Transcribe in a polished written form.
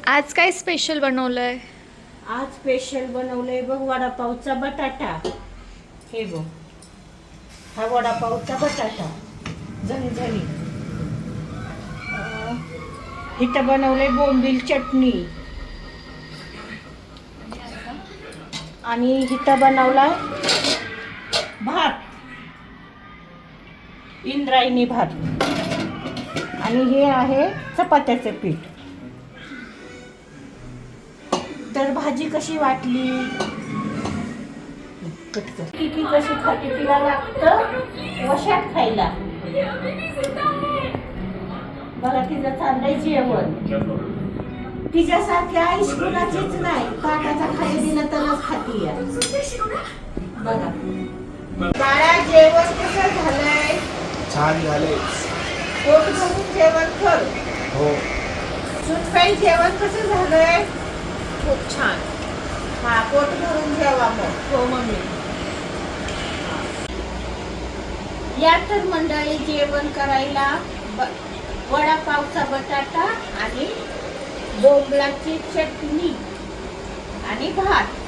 आज काय स्पेशल बनवलंय? आज स्पेशल बनवलंय बघ वडापावचा बटाटा. हे बघ, हा वडापावचा बटाटा झणझणी. इथं बनवलंय बोंबील चटणी आणि इथं बनवलाय भात, इंद्रायणी भात. आणि हे आहे चपात्याचे पीठ. तर भाजी कशी वाटली? किती कशी खाते तिला लागतं वशात खायला. बघा तिचं चाललंय जेवण. तिच्यासारखी आईश कुणाचीच नाही. ताटाचा खाली दिलं तरच खाती. बघा बाळा, जेवण कसं झालंय? छान झाले. पोट भरून जेवण कर. हो. सुनबाई, जेवण कसं झालंय? खूप छान. हा, पोट भरून जेवा मग. हो मम्मी. या तर मंडळी जेवण करायला वडापावचा बटाटा आणि बोंबलाची चटणी आणि भात.